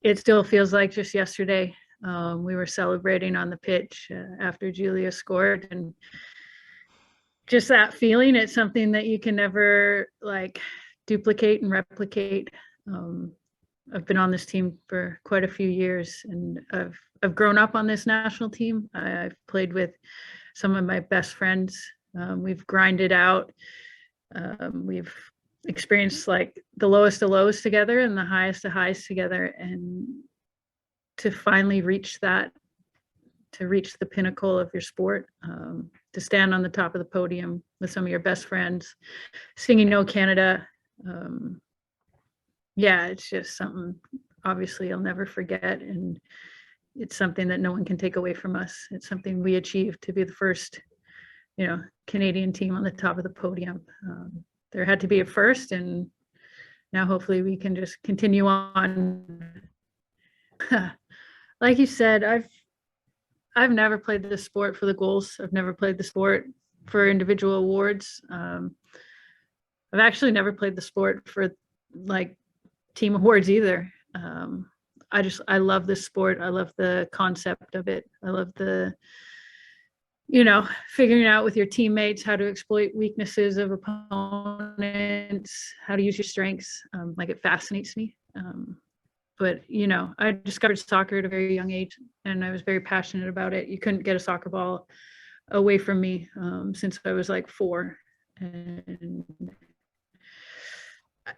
it still feels like just yesterday. We were celebrating on the pitch after Julia scored, and just that feeling, it's something that you can never like duplicate and replicate. I've been on this team for quite a few years, and I've grown up on this national team. I've played with some of my best friends. We've grinded out. We've experienced like the lowest of lows together and the highest of highs together, and to finally reach that, to reach the pinnacle of your sport, to stand on the top of the podium with some of your best friends, singing "No Canada." Yeah, it's just something obviously I'll never forget, and it's something that no one can take away from us. It's something we achieved, to be the first, Canadian team on the top of the podium. There had to be a first, and now hopefully we can just continue on. Like you said, I've never played the sport for the goals. I've never played the sport for individual awards. I've actually never played the sport for like team awards either. I love this sport. I love the concept of it. I love the, figuring out with your teammates how to exploit weaknesses of opponents, how to use your strengths. Like, it fascinates me. But, I discovered soccer at a very young age, and I was very passionate about it. You couldn't get a soccer ball away from me since I was like 4. And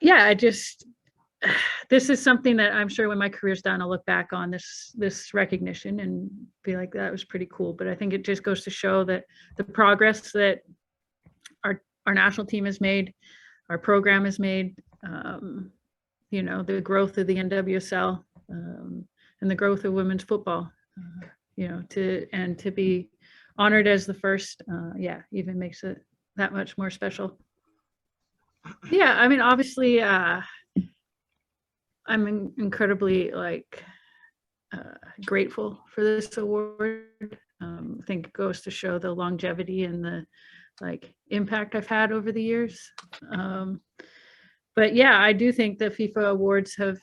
yeah, this is something that I'm sure when my career's done, I'll look back on this recognition and be like, that was pretty cool. But I think it just goes to show that the progress that our national team has made, our program has made, the growth of the NWSL, and the growth of women's football, to be honored as the first, even makes it that much more special. Yeah, I mean, obviously, I'm incredibly grateful for this award. I think it goes to show the longevity and the impact I've had over the years. But yeah, I do think the FIFA awards have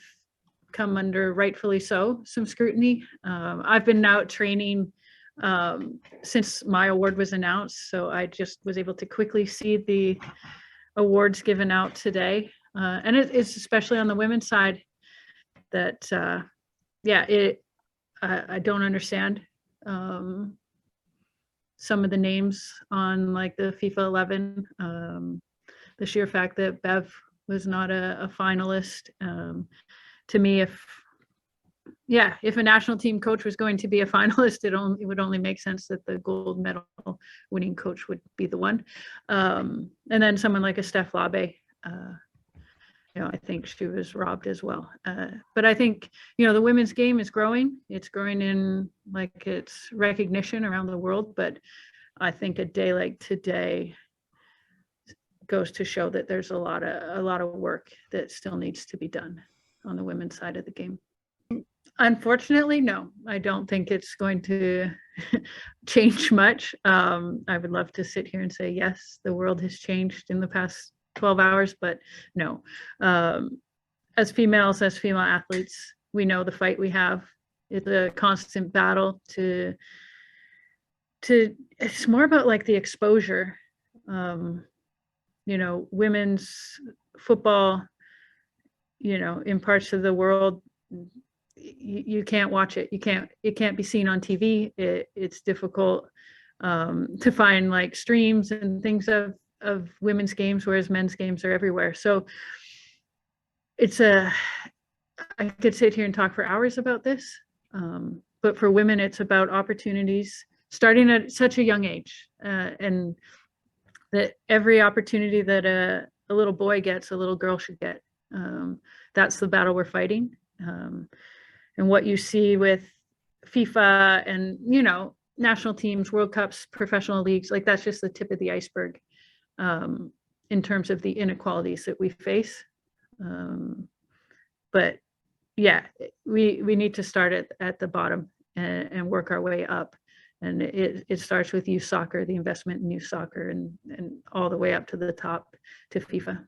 come under, rightfully so, some scrutiny. I've been out training since my award was announced, so I just was able to quickly see the awards given out today. And it's especially on the women's side that, I don't understand some of the names on the FIFA 11. The sheer fact that Bev was not a finalist. To me, if a national team coach was going to be a finalist, it would only make sense that the gold medal winning coach would be the one. And then someone like a Steph Labe, I think she was robbed as well. But I think, the women's game is growing. It's growing in its recognition around the world. But I think a day like today goes to show that there's a lot of work that still needs to be done on the women's side of the game. Unfortunately, no, I don't think it's going to change much. I would love to sit here and say, yes, the world has changed in the past 12 hours, but no. As female athletes, we know the fight we have. It's a constant battle to it's more about the exposure. Women's football, in parts of the world, you can't watch it. It can't be seen on TV. It's difficult to find streams and things of women's games, whereas men's games are everywhere. So I could sit here and talk for hours about this. But for women, it's about opportunities starting at such a young age, and that every opportunity that a little boy gets, a little girl should get. That's the battle we're fighting. And what you see with FIFA and, national teams, World Cups, professional leagues, that's just the tip of the iceberg in terms of the inequalities that we face. But yeah, we need to start at the bottom and work our way up. And it starts with youth soccer, the investment in youth soccer, and all the way up to the top to FIFA.